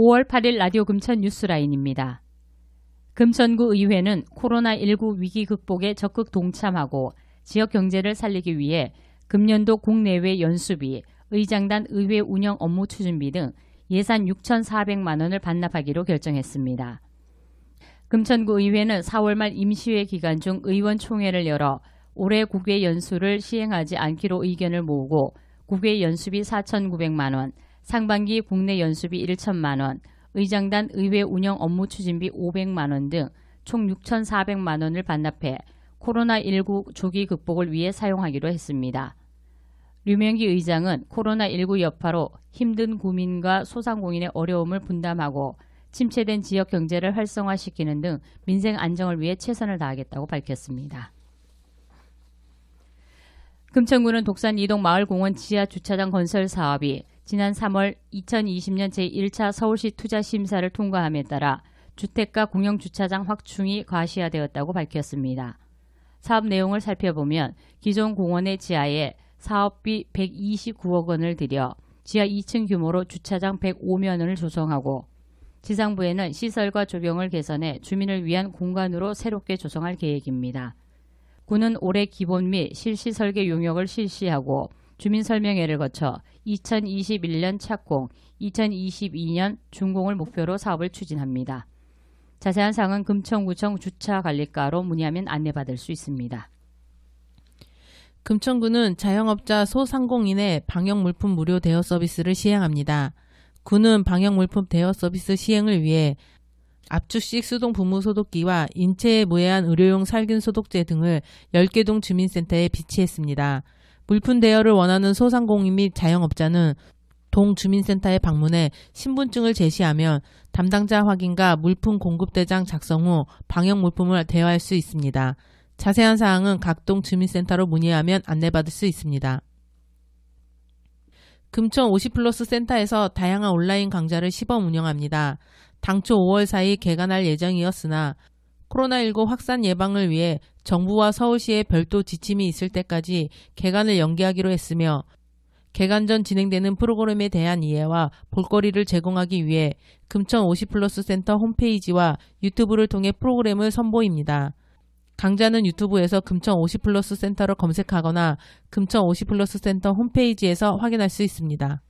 5월 8일 라디오 금천 뉴스라인입니다. 금천구 의회는 코로나19 위기 극복에 적극 동참하고 지역 경제를 살리기 위해 금년도 국내외 연수비, 의장단 의회 운영 업무 추진비 등 예산 6,400만 원을 반납하기로 결정했습니다. 금천구 의회는 4월 말 임시회 기간 중 의원총회를 열어 올해 국외 연수를 시행하지 않기로 의견을 모으고 국외 연수비 4,900만 원, 상반기 국내 연수비 1천만 원, 의장단 의회 운영 업무 추진비 500만 원 등 총 6,400만 원을 반납해 코로나19 조기 극복을 위해 사용하기로 했습니다. 류명기 의장은 코로나19 여파로 힘든 구민과 소상공인의 어려움을 분담하고 침체된 지역 경제를 활성화시키는 등 민생 안정을 위해 최선을 다하겠다고 밝혔습니다. 금천구는 독산 이동마을공원 지하 주차장 건설 사업이 지난 3월 2020년 제1차 서울시 투자심사를 통과함에 따라 주택가 공영주차장 확충이 과시화되었다고 밝혔습니다. 사업 내용을 살펴보면 기존 공원의 지하에 사업비 129억 원을 들여 지하 2층 규모로 주차장 105면을 조성하고 지상부에는 시설과 조경을 개선해 주민을 위한 공간으로 새롭게 조성할 계획입니다. 구는 올해 기본 및 실시 설계 용역을 실시하고 주민설명회를 거쳐 2021년 착공, 2022년 준공을 목표로 사업을 추진합니다. 자세한 사항은 금천구청 주차관리과로 문의하면 안내받을 수 있습니다. 금천구는 자영업자 소상공인의 방역물품 무료 대여 서비스를 시행합니다. 구는 방역물품 대여 서비스 시행을 위해 압축식 수동 부무 소독기와 인체에 무해한 의료용 살균 소독제 등을 10개동 주민센터에 비치했습니다. 물품 대여를 원하는 소상공인 및 자영업자는 동 주민센터에 방문해 신분증을 제시하면 담당자 확인과 물품 공급대장 작성 후 방역물품을 대여할 수 있습니다. 자세한 사항은 각 동 주민센터로 문의하면 안내받을 수 있습니다. 금천 50플러스 센터에서 다양한 온라인 강좌를 시범 운영합니다. 당초 5월 4일 개관할 예정이었으나 코로나19 확산 예방을 위해 정부와 서울시의 별도 지침이 있을 때까지 개관을 연기하기로 했으며 개관 전 진행되는 프로그램에 대한 이해와 볼거리를 제공하기 위해 금천 50플러스 센터 홈페이지와 유튜브를 통해 프로그램을 선보입니다. 강좌는 유튜브에서 금천 50플러스 센터로 검색하거나 금천 50플러스 센터 홈페이지에서 확인할 수 있습니다.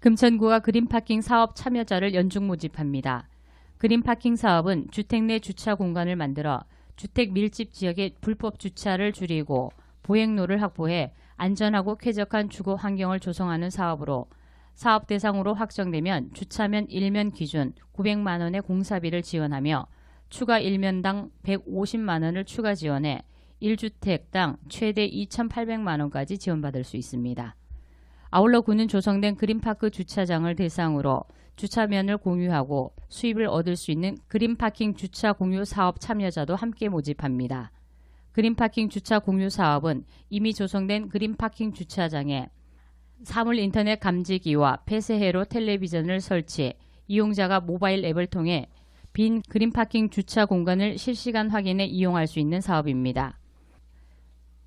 금천구가 그린파킹 사업 참여자를 연중 모집합니다. 그린파킹 사업은 주택 내 주차 공간을 만들어 주택 밀집 지역의 불법 주차를 줄이고 보행로를 확보해 안전하고 쾌적한 주거 환경을 조성하는 사업으로 사업 대상으로 확정되면 주차면 1면 기준 900만 원의 공사비를 지원하며 추가 1면당 150만 원을 추가 지원해 1주택당 최대 2,800만 원까지 지원받을 수 있습니다. 아울러 구는 조성된 그린파크 주차장을 대상으로 주차면을 공유하고 수입을 얻을 수 있는 그린파킹 주차 공유 사업 참여자도 함께 모집합니다. 그린파킹 주차 공유 사업은 이미 조성된 그린파킹 주차장에 사물 인터넷 감지기와 폐쇄회로 텔레비전을 설치, 이용자가 모바일 앱을 통해 빈 그린파킹 주차 공간을 실시간 확인해 이용할 수 있는 사업입니다.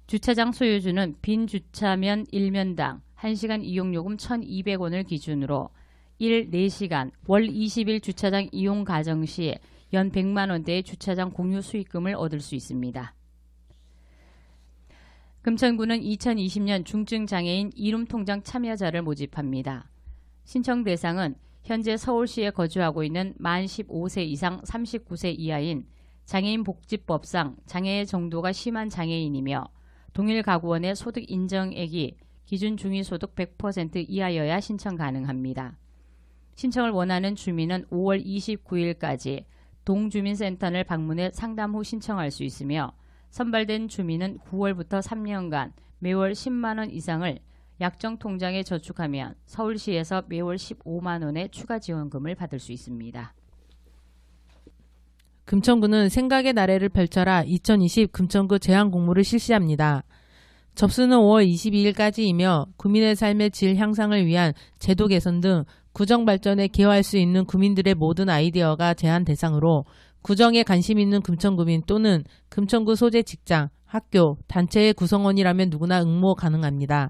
주차장 소유주는 빈 주차면 1면당 1시간 이용요금 1,200원을 기준으로 일 4시간, 월 20일 주차장 이용 가정 시 연 100만 원대의 주차장 공유 수익금을 얻을 수 있습니다. 금천구는 2020년 중증장애인 이룸통장 참여자를 모집합니다. 신청 대상은 현재 서울시에 거주하고 있는 만 15세 이상 39세 이하인 장애인복지법상 장애의 정도가 심한 장애인이며 동일 가구원의 소득 인정액이 기준 중위소득 100% 이하여야 신청 가능합니다. 신청을 원하는 주민은 5월 29일까지 동주민센터를 방문해 상담 후 신청할 수 있으며 선발된 주민은 9월부터 3년간 매월 10만 원 이상을 약정 통장에 저축하면 서울시에서 매월 15만 원의 추가 지원금을 받을 수 있습니다. 금천구는 생각의 나래를 펼쳐라 2020 금천구 제안공모를 실시합니다. 접수는 5월 22일까지이며 구민의 삶의 질 향상을 위한 제도 개선 등 구정 발전에 기여할 수 있는 구민들의 모든 아이디어가 제안 대상으로 구정에 관심 있는 금천구민 또는 금천구 소재 직장, 학교, 단체의 구성원이라면 누구나 응모 가능합니다.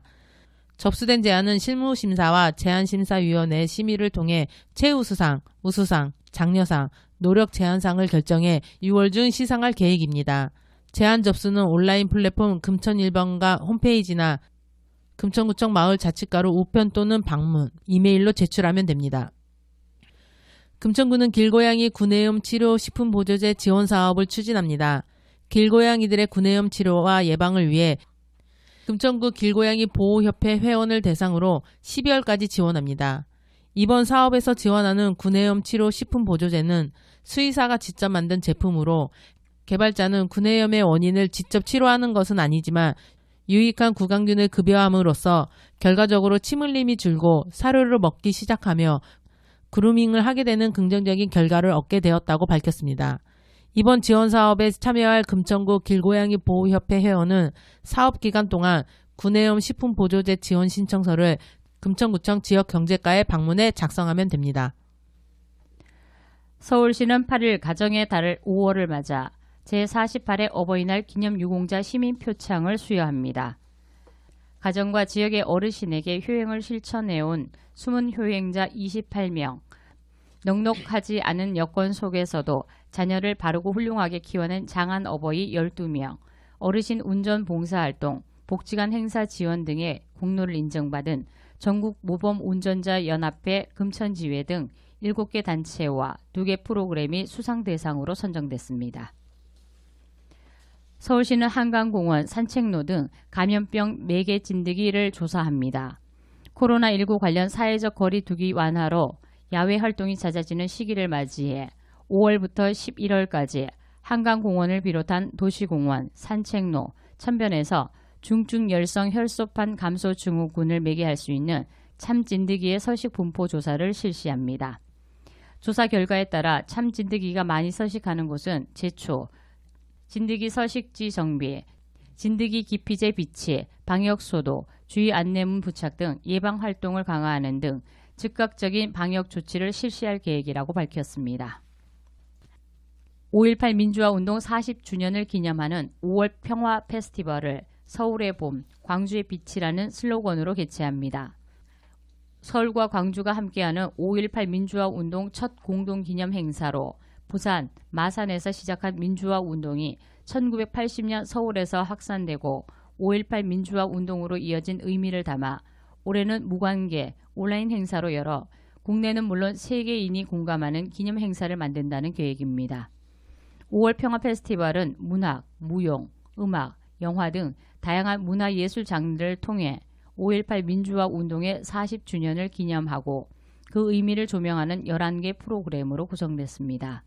접수된 제안은 실무심사와 제안심사위원회 심의를 통해 최우수상, 우수상, 장려상, 노력제안상을 결정해 6월 중 시상할 계획입니다. 제안 접수는 온라인 플랫폼 금천 1번가 홈페이지나 금천구청 마을자치과로 우편 또는 방문, 이메일로 제출하면 됩니다. 금천구는 길고양이 구내염 치료 식품보조제 지원 사업을 추진합니다. 길고양이들의 구내염 치료와 예방을 위해 금천구 길고양이 보호협회 회원을 대상으로 12월까지 지원합니다. 이번 사업에서 지원하는 구내염 치료 식품보조제는 수의사가 직접 만든 제품으로 개발자는 구내염의 원인을 직접 치료하는 것은 아니지만 유익한 구강균을 급여함으로써 결과적으로 침 흘림이 줄고 사료를 먹기 시작하며 그루밍을 하게 되는 긍정적인 결과를 얻게 되었다고 밝혔습니다. 이번 지원 사업에 참여할 금천구 길고양이 보호협회 회원은 사업 기간 동안 구내염 식품보조제 지원 신청서를 금천구청 지역경제과에 방문해 작성하면 됩니다. 서울시는 8일 가정의 달을 5월을 맞아 제48회 어버이날 기념 유공자 시민 표창을 수여합니다. 가정과 지역의 어르신에게 효행을 실천해온 숨은 효행자 28명, 넉넉하지 않은 여건 속에서도 자녀를 바르고 훌륭하게 키워낸 장한 어버이 12명, 어르신 운전 봉사활동, 복지관 행사 지원 등의 공로를 인정받은 전국 모범 운전자 연합회 금천지회 등 7개 단체와 2개 프로그램이 수상 대상으로 선정됐습니다. 서울시는 한강공원, 산책로 등 감염병 매개 진드기를 조사합니다. 코로나19 관련 사회적 거리 두기 완화로 야외 활동이 잦아지는 시기를 맞이해 5월부터 11월까지 한강공원을 비롯한 도시공원, 산책로, 천변에서 중증 열성 혈소판 감소 증후군을 매개할 수 있는 참진드기의 서식 분포 조사를 실시합니다. 조사 결과에 따라 참진드기가 많이 서식하는 곳은 제초, 진드기 서식지 정비, 진드기 기피제 비치, 방역소도, 주의 안내문 부착 등 예방활동을 강화하는 등 즉각적인 방역 조치를 실시할 계획이라고 밝혔습니다. 5.18 민주화운동 40주년을 기념하는 5월 평화 페스티벌을 서울의 봄, 광주의 빛이라는 슬로건으로 개최합니다. 서울과 광주가 함께하는 5.18 민주화운동 첫 공동기념 행사로 부산, 마산에서 시작한 민주화운동이 1980년 서울에서 확산되고 5.18 민주화운동으로 이어진 의미를 담아 올해는 무관계 온라인 행사로 열어 국내는 물론 세계인이 공감하는 기념 행사를 만든다는 계획입니다. 5월 평화 페스티벌은 문학, 무용, 음악, 영화 등 다양한 문화예술 장르를 통해 5.18 민주화 운동의 40주년을 기념하고 그 의미를 조명하는 11개 프로그램으로 구성됐습니다.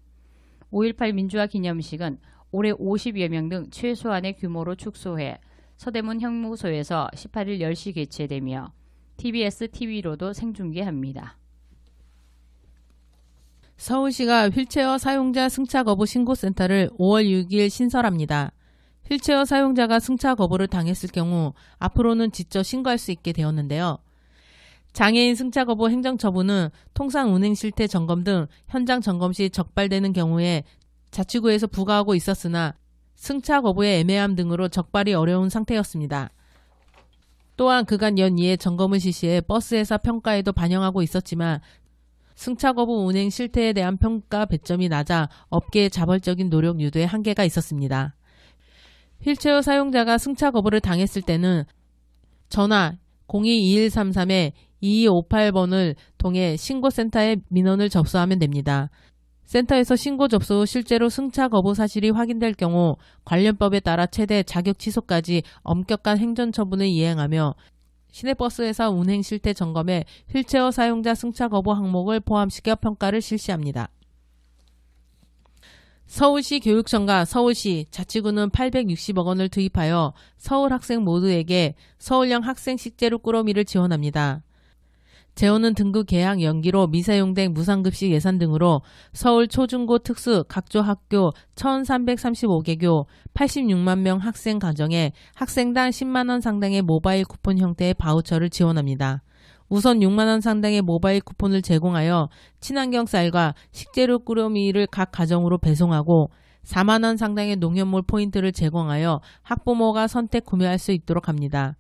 5.18 민주화 기념식은 올해 50여 명 등 최소한의 규모로 축소해 서대문 형무소에서 18일 10시 개최되며 TBS TV로도 생중계합니다. 서울시가 휠체어 사용자 승차 거부 신고센터를 5월 6일 신설합니다. 휠체어 사용자가 승차 거부를 당했을 경우 앞으로는 직접 신고할 수 있게 되었는데요. 장애인 승차 거부 행정처분은 통상 운행 실태 점검 등 현장 점검 시 적발되는 경우에 자치구에서 부과하고 있었으나 승차 거부의 애매함 등으로 적발이 어려운 상태였습니다. 또한 그간 연이에 점검을 실시해 버스회사 평가에도 반영하고 있었지만 승차 거부 운행 실태에 대한 평가 배점이 낮아 업계의 자발적인 노력 유도에 한계가 있었습니다. 휠체어 사용자가 승차 거부를 당했을 때는 전화 02-2133-2258번을 통해 신고센터에 민원을 접수하면 됩니다. 센터에서 신고 접수 후 실제로 승차 거부 사실이 확인될 경우 관련법에 따라 최대 자격 취소까지 엄격한 행정처분을 이행하며 시내버스회사 운행 실태 점검에 휠체어 사용자 승차 거부 항목을 포함시켜 평가를 실시합니다. 서울시 교육청과 서울시, 자치구는 860억 원을 투입하여 서울 학생 모두에게 서울형 학생 식재료 꾸러미를 지원합니다. 재원은 등급 개학 연기로 미사용된 무상급식 예산 등으로 서울 초중고 특수 각조 학교 1335개교 86만 명 학생 가정에 학생당 10만원 상당의 모바일 쿠폰 형태의 바우처를 지원합니다. 우선 6만원 상당의 모바일 쿠폰을 제공하여 친환경 쌀과 식재료 꾸러미를 각 가정으로 배송하고 4만원 상당의 농협몰 포인트를 제공하여 학부모가 선택 구매할 수 있도록 합니다.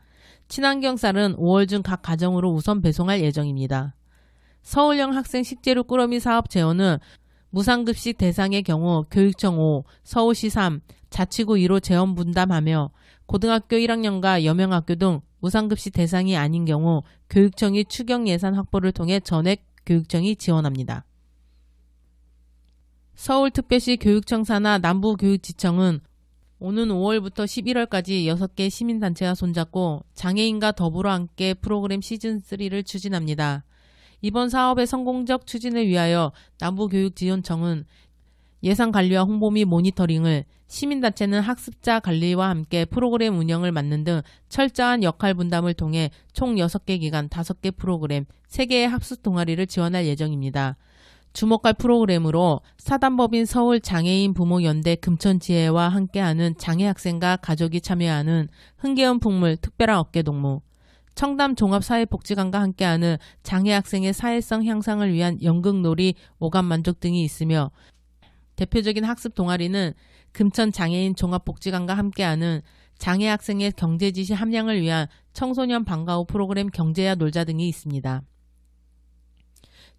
친환경 쌀은 5월 중 각 가정으로 우선 배송할 예정입니다. 서울형 학생 식재료 꾸러미 사업 재원은 무상급식 대상의 경우 교육청 5, 서울시 3, 자치구 2로 재원 분담하며 고등학교 1학년과 여명학교 등 무상급식 대상이 아닌 경우 교육청이 추경 예산 확보를 통해 전액 교육청이 지원합니다. 서울특별시 교육청 산하 남부교육지청은 오는 5월부터 11월까지 6개 시민단체와 손잡고 장애인과 더불어 함께 프로그램 시즌3를 추진합니다. 이번 사업의 성공적 추진을 위하여 남부교육지원청은 예산관리와 홍보 및 모니터링을, 시민단체는 학습자 관리와 함께 프로그램 운영을 맡는 등 철저한 역할 분담을 통해 총 6개 기관 5개 프로그램 3개의 합숙 동아리를 지원할 예정입니다. 주목할 프로그램으로 사단법인 서울장애인 부모연대 금천지혜와 함께하는 장애학생과 가족이 참여하는 흥겨운 풍물 특별한 어깨동무, 청담 종합사회복지관과 함께하는 장애학생의 사회성 향상을 위한 연극놀이 오감만족 등이 있으며 대표적인 학습 동아리는 금천장애인 종합복지관과 함께하는 장애학생의 경제지시 함양을 위한 청소년 방과 후 프로그램 경제야 놀자 등이 있습니다.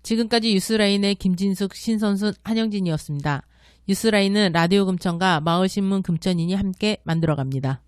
지금까지 뉴스라인의 김진숙, 신선순, 한영진이었습니다. 뉴스라인은 라디오 금천과 마을신문 금천인이 함께 만들어갑니다.